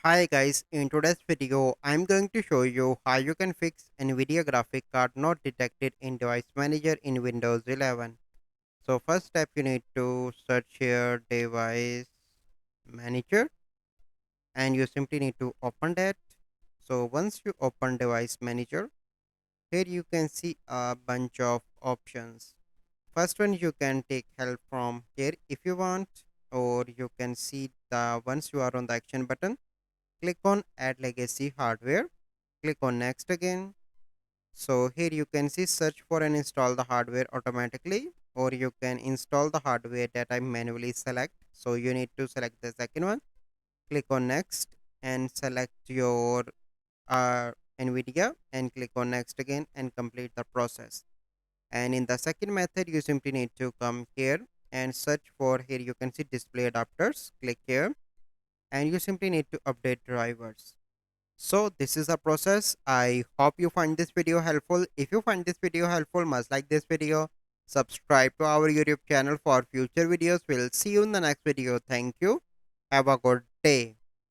Hi guys, in today's video, I'm going to show you how you can fix NVIDIA graphic card not detected in Device Manager in Windows 11. So first step, you need to search here Device Manager and you simply need to open that. So once you open Device Manager, here you can see a bunch of options. First one, you can take help from here if you want, or you can see the once you are on the action button, click on add legacy hardware, click on next again. So here you can see search for and install the hardware automatically, or you can install the hardware that I manually select. So you need to select the second one, click on next and select your NVIDIA and click on next again and complete the process. And in the second method, you simply need to come here and search for, here you can see display adapters, click here and you simply need to update drivers. So this is the process. I hope you find this video helpful. If you find this video helpful, must like this video, subscribe to our YouTube channel for future videos. We'll see you in the next video. Thank you. Have a good day.